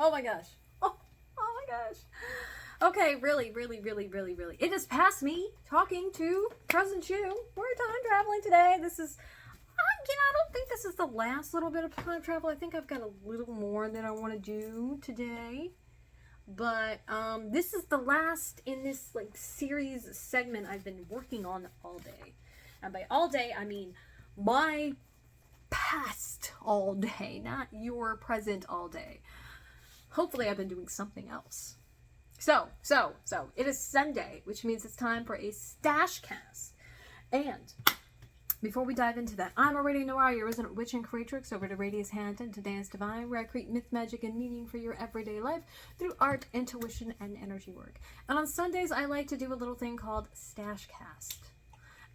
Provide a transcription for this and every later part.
Oh my gosh. Oh my gosh. Okay, really. It is past me talking to Cousin Shu. We're time traveling today. This is, I don't think this is the last little bit of time travel. I think I've got a little more that I want to do today. But this is the last in this series segment I've been working on all day. And by all day, I mean my past all day, not your present all day. Hopefully I've been doing something else. So, it is Sunday, which means it's time for a Stashcast. And before we dive into that, I'm Aradia, your resident witch and creatrix over to Radia's Hand and Today is Divine, where I create myth, magic, and meaning for your everyday life through art, intuition, and energy work. And on Sundays, I like to do a little thing called Stashcast.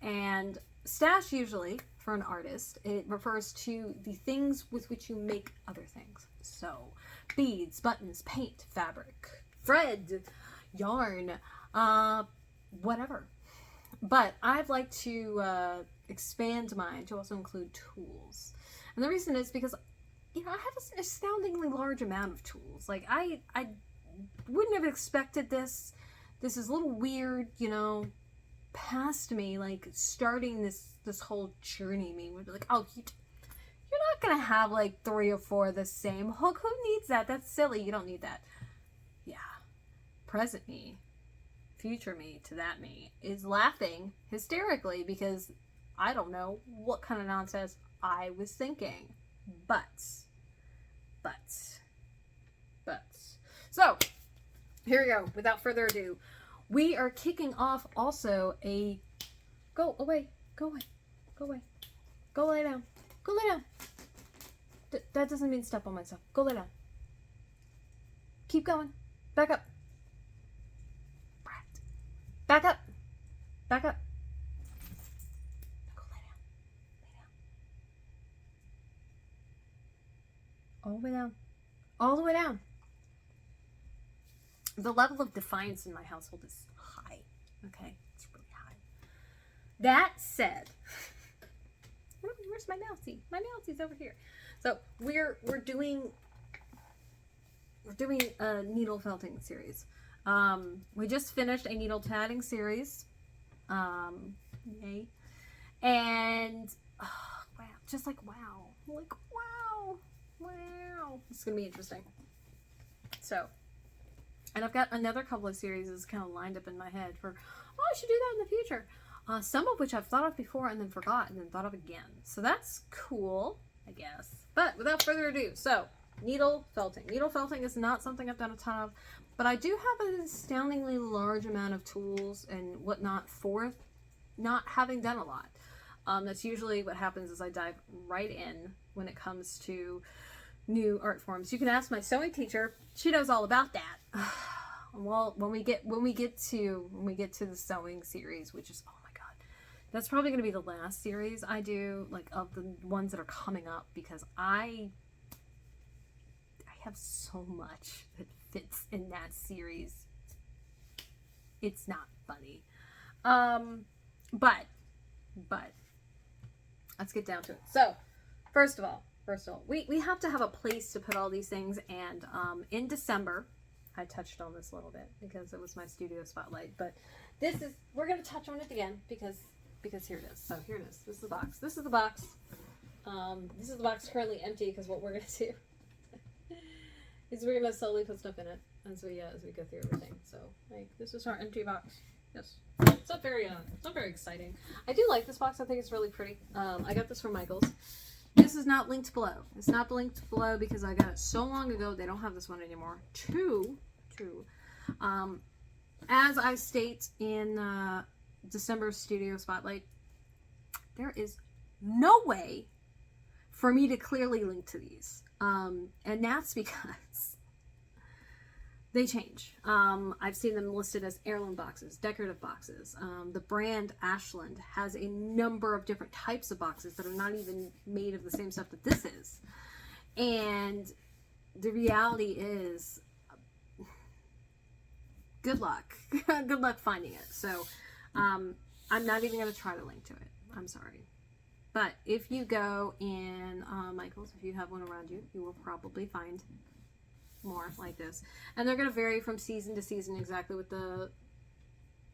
And stash, usually, for an artist, it refers to the things with which you make other things. So, beads, buttons, paint, fabric, thread, yarn, whatever. But I'd like to expand mine to also include tools. And the reason is because, I have an astoundingly large amount of tools. Like, I wouldn't have expected this. This is a little weird, past me, starting this whole journey. Me would be like, oh, you're not gonna have 3 or 4 of the same hook. Who needs that? That's silly. You don't need that. Yeah. Present me, future me to that me is laughing hysterically because I don't know what kind of nonsense I was thinking. But. So, here we go. Without further ado, we are kicking off also a... Go away. Go lay down. That doesn't mean step on myself. Go lay down. Keep going. Back up. Back up. Go lay down. All the way down. The level of defiance in my household is high. Okay? It's really high. That said, where's my mousey? My mousey's over here. So we're doing a needle felting series. We just finished a needle tatting series. Yay. And wow. Just wow. Wow. It's gonna be interesting. So, and I've got another couple of series kind of lined up in my head for, I should do that in the future. Some of which I've thought of before and then forgot and then thought of again. So that's cool, I guess. But without further ado, so needle felting. Needle felting is not something I've done a ton of, but I do have an astoundingly large amount of tools and whatnot for not having done a lot. That's usually what happens is I dive right in when it comes to new art forms. You can ask my sewing teacher; she knows all about that. Well, when we get to the sewing series, which is, oh my god, that's probably going to be the last series I do, of the ones that are coming up, because I have so much that fits in that series. It's not funny. But let's get down to it. So, first of all, we have to have a place to put all these things, and in December, I touched on this a little bit because it was my studio spotlight, but we're going to touch on it again because here it is. So here it is. This is the box. This is the box currently empty because what we're going to do is we're going to slowly put stuff in it. And so yeah, as we go through everything. So this is our empty box. Yes. It's not very exciting. I do like this box. I think it's really pretty. I got this from Michael's. This is not linked below. It's not linked below because I got it so long ago. They don't have this one anymore. Two. As I state in December Studio Spotlight, there is no way for me to clearly link to these. And that's because they change. I've seen them listed as heirloom boxes, decorative boxes. The brand Ashland has a number of different types of boxes that are not even made of the same stuff that this is. And the reality is, good luck. Good luck finding it. So I'm not even going to try to link to it. I'm sorry. But if you go in Michael's, if you have one around you, you will probably find more like this. And they're going to vary from season to season exactly what the,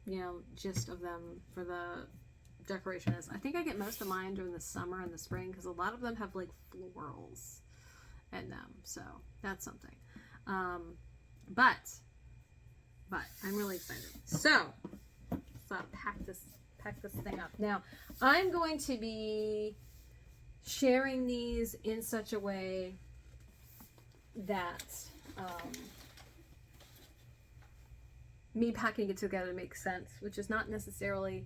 you know, gist of them for the decoration is. I think I get most of mine during the summer and the spring because a lot of them have like florals in them. So that's something. But I'm really excited. So pack this thing up. Now, I'm going to be sharing these in such a way that me packing it together makes sense, which is not necessarily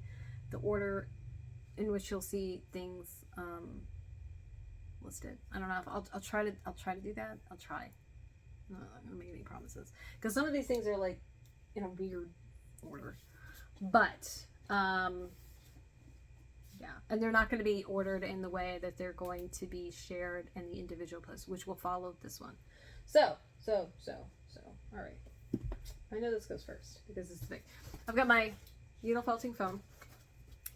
the order in which you'll see things listed. I don't know if I'll try to do that. I'll try. I'm not gonna make any promises because some of these things are like in a weird order, but yeah, and they're not going to be ordered in the way that they're going to be shared in the individual posts, which will follow this one. So, all right. I know this goes first because it's big. I've got my needle felting foam.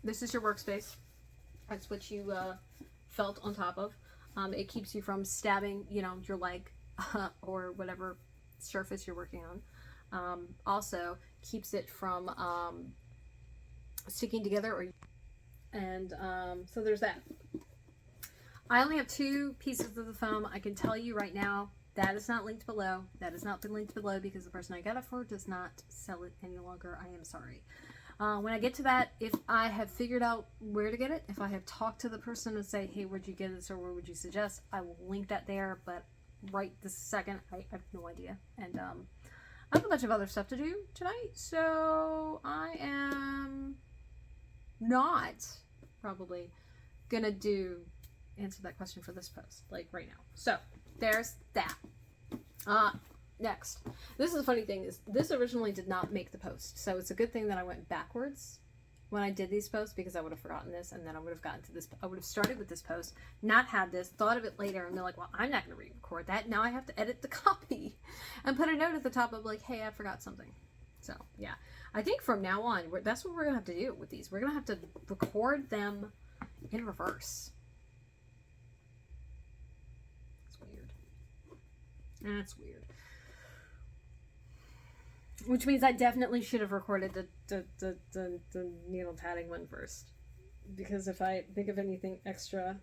This is your workspace. That's what you felt on top of. It keeps you from stabbing, you know, your leg or whatever surface you're working on. Also keeps it from sticking together, so there's that. I only have 2 pieces of the foam. I can tell you right now that is not linked below. That has not been linked below because the person I got it for does not sell it any longer. I am sorry. When I get to that, if I have figured out where to get it, if I have talked to the person and say, hey, where'd you get this or where would you suggest, I will link that there. But right this second, I have no idea. And I have a bunch of other stuff to do tonight, so I am not probably gonna answer that question for this post like right now. So there's that. Next, this is the funny thing is this originally did not make the post, so it's a good thing that I went backwards when I did these posts because I would have forgotten this and then I would have gotten to this. I would have started with this post, not had this, thought of it later, and they're like, well, I'm not going to re-record that. Now I have to edit the copy and put a note at the top of like, hey, I forgot something. So yeah, I think from now on, that's what we're going to have to do with these. We're going to have to record them in reverse. It's weird. That's weird. Which means I definitely should have recorded the needle tatting one first. Because if I think of anything extra,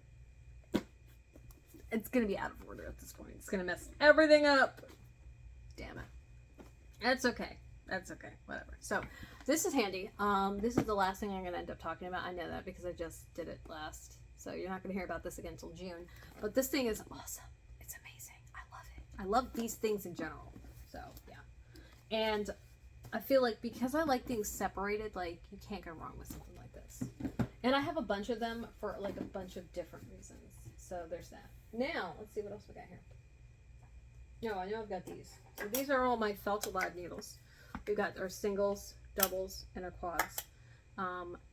it's going to be out of order at this point. It's going to mess everything up. Damn it. That's okay. That's okay. Whatever. So, this is handy. This is the last thing I'm going to end up talking about. I know that because I just did it last. So, you're not going to hear about this again until June. But this thing is awesome. It's amazing. I love it. I love these things in general. So, yeah. And I feel like because I like things separated, like you can't go wrong with something like this. And I have a bunch of them for like a bunch of different reasons. So there's that. Now, let's see what else we got here. No, I know I've got these. So these are all my felt alive needles. We've got our singles, doubles, and our quads.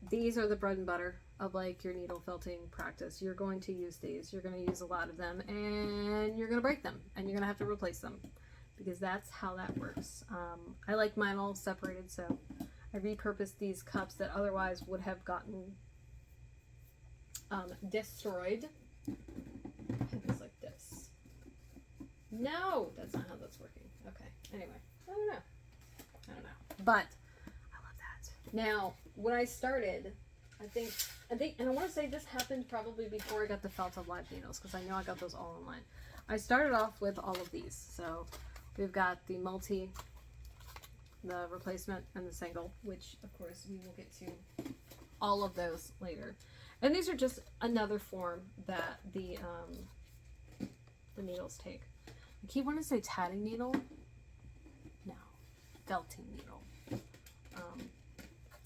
These are the bread and butter of like your needle felting practice. You're going to use these. You're going to use a lot of them and you're going to break them and you're going to have to replace them. Because that's how that works. I like mine all separated, so I repurposed these cups that otherwise would have gotten destroyed. Things like this. No, that's not how that's working. Okay, anyway, I don't know. But I love that. Now, when I started, I think, and I want to say this happened probably before I got the felt of live needles, because I know I got those all online. I started off with all of these, so. We've got the multi, the replacement, and the single, which of course we will get to all of those later. And these are just another form that the needles take. I keep wanting to say tatting needle. No, felting needle.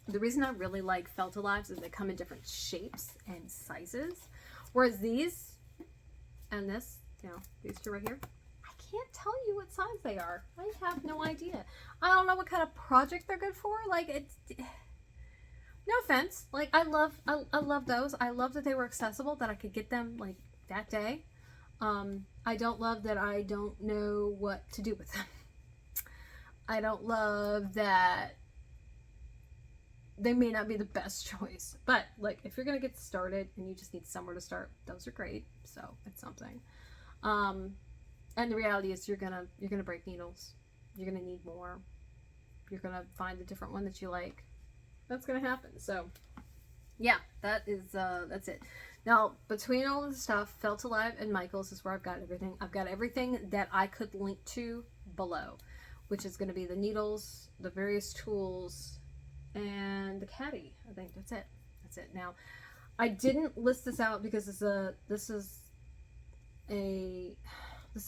The reason I really like felt alives is they come in different shapes and sizes, whereas these and this, you know, these two right here. Can't tell you what size they are. I have no idea. I don't know what kind of project they're good for. Like, it's no offense. Like, I love those. I love that they were accessible, that I could get them like that day. I don't love that I don't know what to do with them. I don't love that they may not be the best choice. But like, if you're gonna get started and you just need somewhere to start, those are great. So it's something. And the reality is you're gonna break needles. You're gonna need more. You're gonna find a different one that you like. That's gonna happen. So yeah, that's it. Now, between all of the stuff, Felt Alive and Michaels is where I've got everything. I've got everything that I could link to below, which is going to be the needles, the various tools, and the caddy. I think that's it. That's it. Now, I didn't list this out because this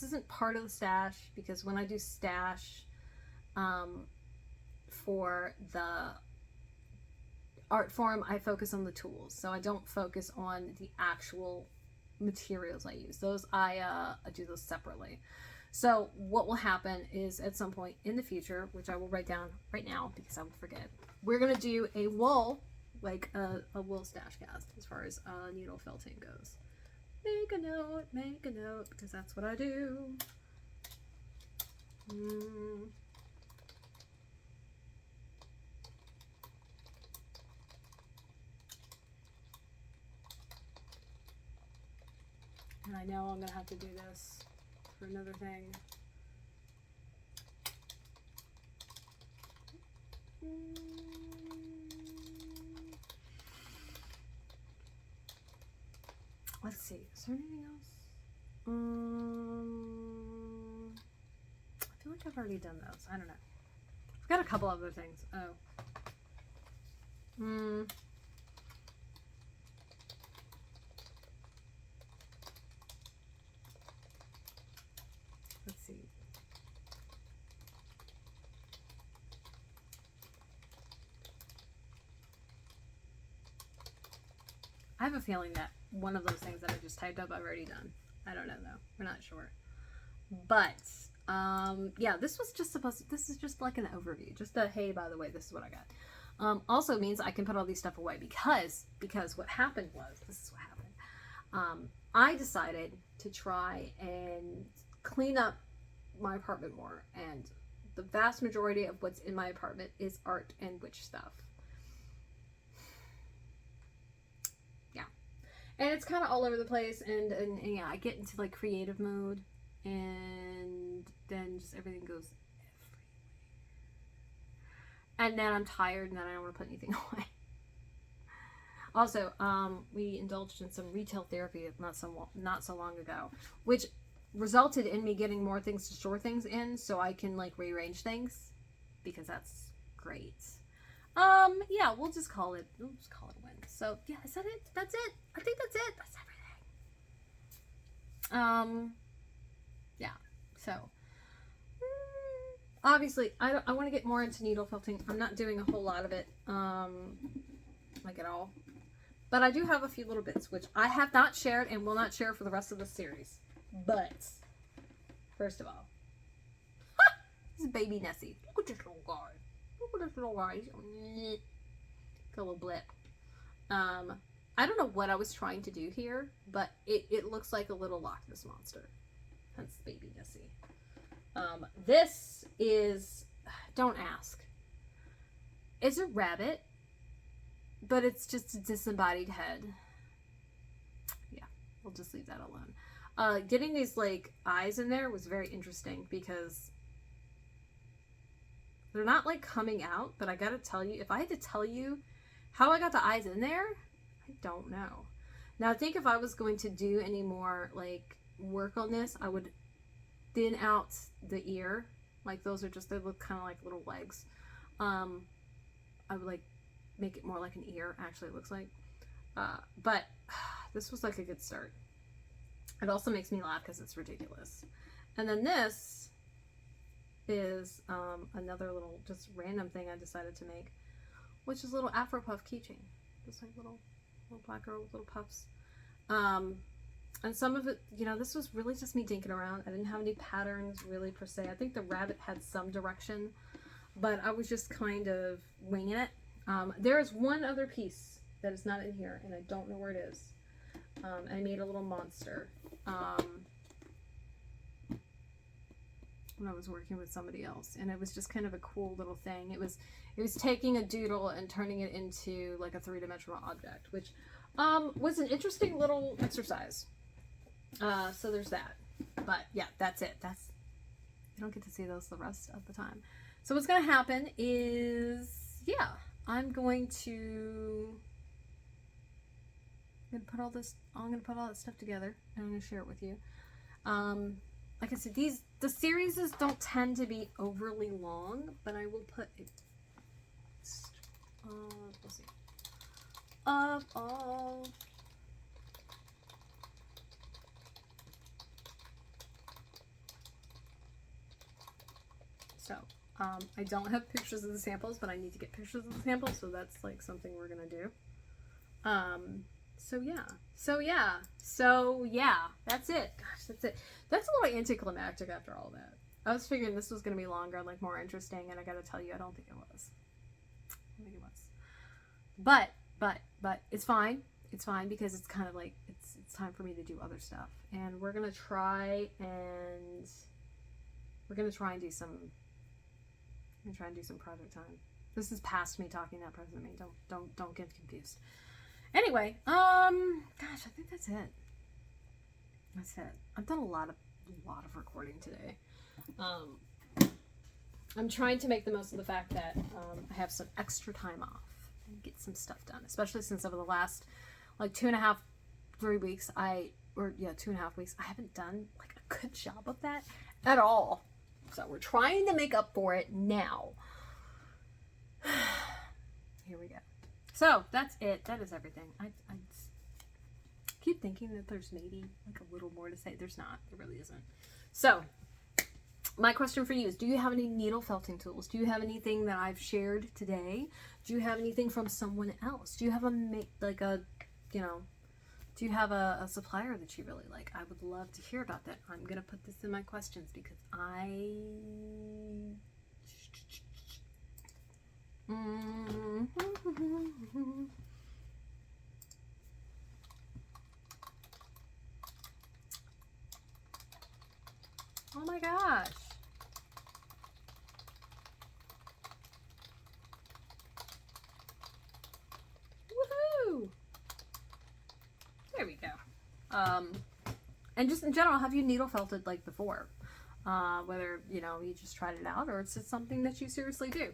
isn't part of the stash, because when I do stash for the art form, I focus on the tools, so I don't focus on the actual materials I use. Those I do those separately. So what will happen is at some point in the future, which I will write down right now because I will forget, we're gonna do a wool, like a wool Stashcast as far as needle felting goes. Make a note, because that's what I do. And I know I'm gonna have to do this for another thing. Let's see. Is there anything else? I feel like I've already done those. I don't know. I've got a couple other things. Oh. Let's see. I have a feeling that one of those things that I just typed up I've already done. I don't know though. We're not sure. But yeah, this is just like an overview. Just a hey, by the way, this is what I got. Also means I can put all these stuff away because what happened was, this is what happened. I decided to try and clean up my apartment more, and the vast majority of what's in my apartment is art and witch stuff. Yeah, and it's kind of all over the place, and yeah, I get into like creative mode, and then just everything goes everywhere, and then I'm tired, and then I don't want to put anything away. Also, we indulged in some retail therapy not so long ago, which resulted in me getting more things to store things in, so I can like rearrange things, because that's great. Yeah, we'll just call it a win. So yeah, is that it? That's it. I think that's it. That's everything. Yeah. So obviously, I want to get more into needle felting. I'm not doing a whole lot of it, like at all. But I do have a few little bits, which I have not shared and will not share for the rest of the series. But, first of all, this is baby Nessie. Look at this little guy. Look at this little guy. He's a little blip. I don't know what I was trying to do here, but it looks like a little Loch Ness monster. Hence baby Nessie. This is, don't ask. It's a rabbit, but it's just a disembodied head. Yeah, we'll just leave that alone. Getting these like eyes in there was very interesting because they're not like coming out, but I gotta tell you, if I had to tell you how I got the eyes in there, I don't know. Now I think if I was going to do any more like work on this, I would thin out the ear. Like those are just, they look kind of like little legs. I would like make it more like an ear, actually it looks like. But this was like a good start. It also makes me laugh because it's ridiculous. And then this is another little just random thing I decided to make, which is a little Afro puff keychain. Just like little black girl with little puffs. And some of it, you know, this was really just me dinking around. I didn't have any patterns really per se. I think the rabbit had some direction, but I was just kind of winging it. There is one other piece that is not in here, and I don't know where it is. I made a little monster when I was working with somebody else, and it was just kind of a cool little thing. It was taking a doodle and turning it into like a three-dimensional object, which was an interesting little exercise. So there's that. But yeah, that's it. You don't get to see those the rest of the time. So what's going to happen is, yeah, I'm going to put all this, I'm going to put all that stuff together and I'm going to share it with you. Like I said, the series don't tend to be overly long, but I will put it, let's see, of all. So, I don't have pictures of the samples, but I need to get pictures of the samples, so that's like something we're gonna do. So yeah, that's it. Gosh, that's it. That's a little anticlimactic after all that. I was figuring this was gonna be longer and like more interesting, and I gotta tell you, I don't think it was. But it's fine. It's fine because it's kind of like it's time for me to do other stuff, and we're gonna try and do some. I'm trying to do some project time. This is past me talking, not present me. Don't get confused. Anyway, gosh, I think that's it. That's it. I've done a lot of recording today. I'm trying to make the most of the fact that I have some extra time off and get some stuff done, especially since over the last like 2.5, 3 weeks, 2.5 weeks, I haven't done like a good job of that at all. So we're trying to make up for it now. Here we go. So that's it. That is everything. I keep thinking that there's maybe like a little more to say. There's not. There really isn't. So my question for you is, do you have any needle felting tools? Do you have anything that I've shared today? Do you have anything from someone else? Do you have do you have a supplier that you really like? I would love to hear about that. I'm going to put this in my questions because oh my gosh. Woohoo! There we go. And just in general, have you needle felted like before? Whether, you just tried it out or it's just something that you seriously do.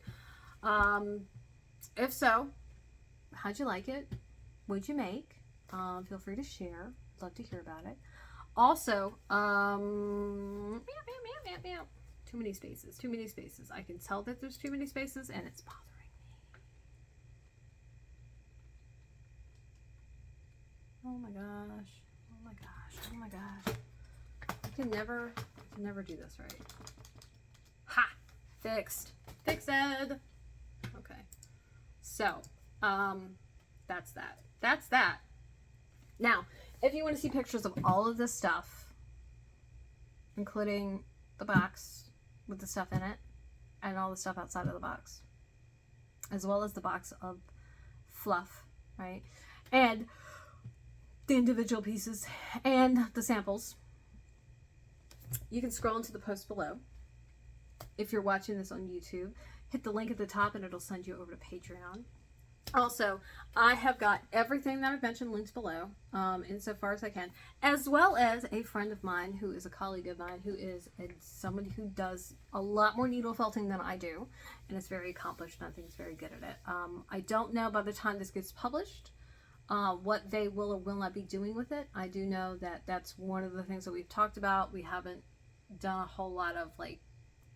If so, how'd you like it? What'd you make? Feel free to share. Love to hear about it. Also, too many spaces. I can tell that there's too many spaces and it's bothering me. Oh my gosh. I can never do this right. Ha! Fixed. Fixed. Okay. So, that's that. Now, if you want to see pictures of all of this stuff, including the box with the stuff in it, and all the stuff outside of the box, as well as the box of fluff, right? And the individual pieces and the samples, you can scroll into the post below. If you're watching this on YouTube, hit the link at the top and it'll send you over to Patreon. Also, I have got everything that I've mentioned linked below, insofar as I can, as well as a friend of mine who is a colleague of mine who is somebody who does a lot more needle felting than I do, and is very accomplished, and I think is very good at it. I don't know by the time this gets published what they will or will not be doing with it. I do know that that's one of the things that we've talked about. We haven't done a whole lot of like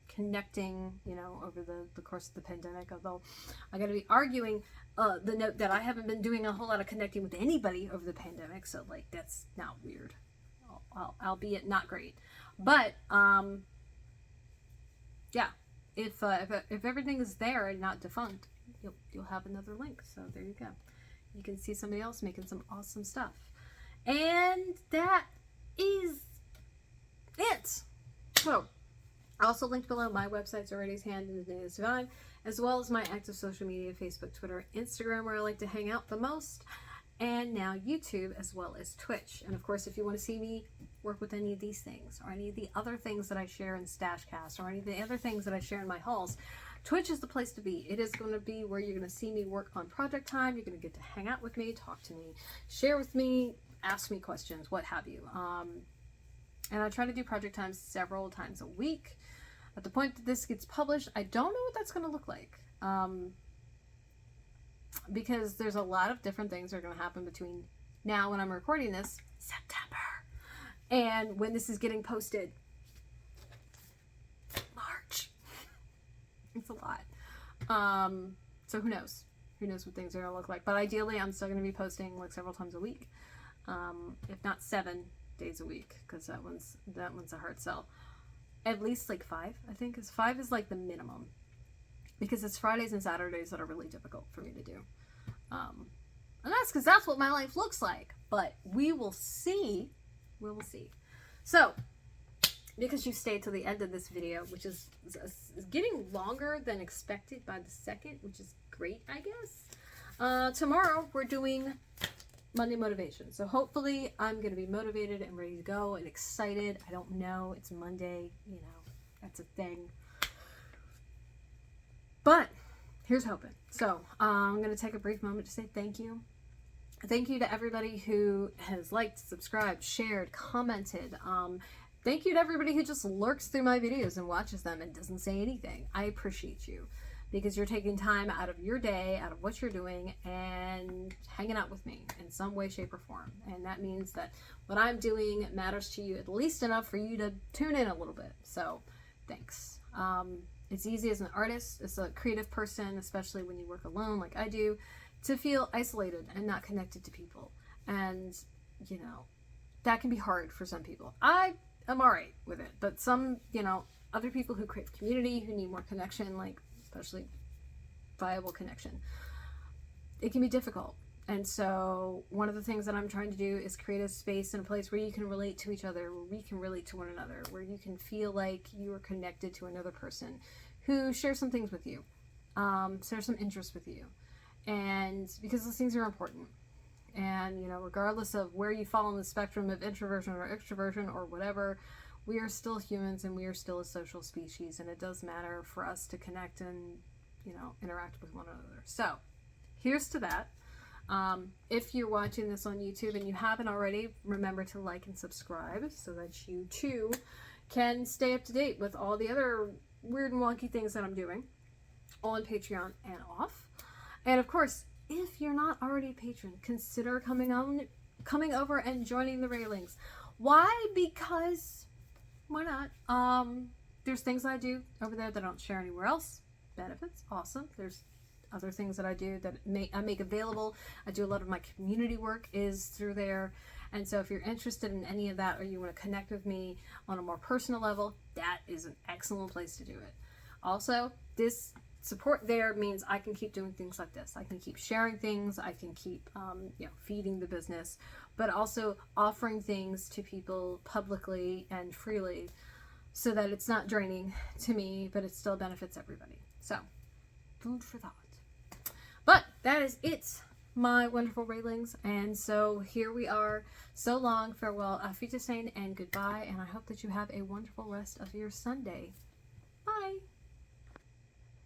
connecting, over the course of the pandemic, although I got to be arguing the note that I haven't been doing a whole lot of connecting with anybody over the pandemic, so like that's not weird, albeit not great. But yeah, if everything is there and not defunct, you'll have another link. So there you go. You can see somebody else making some awesome stuff. And that is it. So, also linked below my websites, Aradia's Hand and The Day is Divine, as well as my active social media, Facebook, Twitter, Instagram, where I like to hang out the most, and now YouTube, as well as Twitch. And of course, if you want to see me work with any of these things, or any of the other things that I share in Stashcast, or any of the other things that I share in my hauls, Twitch is the place to be. It is going to be where you're going to see me work on project time. You're going to get to hang out with me, talk to me, share with me, ask me questions, what have you. And I try to do project times several times a week. At the point that this gets published, I don't know what that's going to look like. Because there's a lot of different things that are going to happen between now when I'm recording this, September, and when this is getting posted, March. It's a lot. So who knows? Who knows what things are going to look like. But ideally, I'm still going to be posting like several times a week. If not 7 days a week, because that one's a hard sell. At least like 5, I think, because 5 is like the minimum. Because it's Fridays and Saturdays that are really difficult for me to do. And that's because that's what my life looks like. But we will see. We will see. So, because you stayed to the end of this video, which is getting longer than expected by the second, which is great, I guess. Tomorrow, we're doing Monday motivation. So hopefully I'm going to be motivated and ready to go and excited. I don't know. It's Monday. You know, that's a thing. But here's hoping. So I'm going to take a brief moment to say thank you. Thank you to everybody who has liked, subscribed, shared, commented. Thank you to everybody who just lurks through my videos and watches them and doesn't say anything. I appreciate you because you're taking time out of your day, out of what you're doing, and hanging out with me in some way, shape, or form. And that means that what I'm doing matters to you at least enough for you to tune in a little bit. So thanks. It's easy as an artist, as a creative person, especially when you work alone like I do, to feel isolated and not connected to people. And, you know, that can be hard for some people. I'm all right with it, but some, you know, other people who crave community, who need more connection, like especially viable connection, it can be difficult. And so one of the things that I'm trying to do is create a space and a place where you can relate to each other, where we can relate to one another, where you can feel like you are connected to another person who shares some things with you, shares some interests with you. And because those things are important. And, you know, regardless of where you fall on the spectrum of introversion or extroversion or whatever, we are still humans and we are still a social species. And it does matter for us to connect and, you know, interact with one another. So here's to that. If you're watching this on YouTube and you haven't already, remember to like and subscribe so that you too can stay up to date with all the other weird and wonky things that I'm doing on Patreon and off. And of course, if you're not already a patron, consider coming over and joining the railings. Why? Because why not? There's things I do over there that I don't share anywhere else. Benefits, awesome. There's other things that I do that I make available. I do a lot of my community work is through there. And so if you're interested in any of that or you want to connect with me on a more personal level, that is an excellent place to do it. Also, this support there means I can keep doing things like this. I can keep sharing things. I can keep you know, feeding the business, but also offering things to people publicly and freely so that it's not draining to me, but it still benefits everybody. So, food for thought. But that is it, my wonderful railings. And so here we are. So long, farewell, auf Wiedersehen, and goodbye. And I hope that you have a wonderful rest of your Sunday. Bye.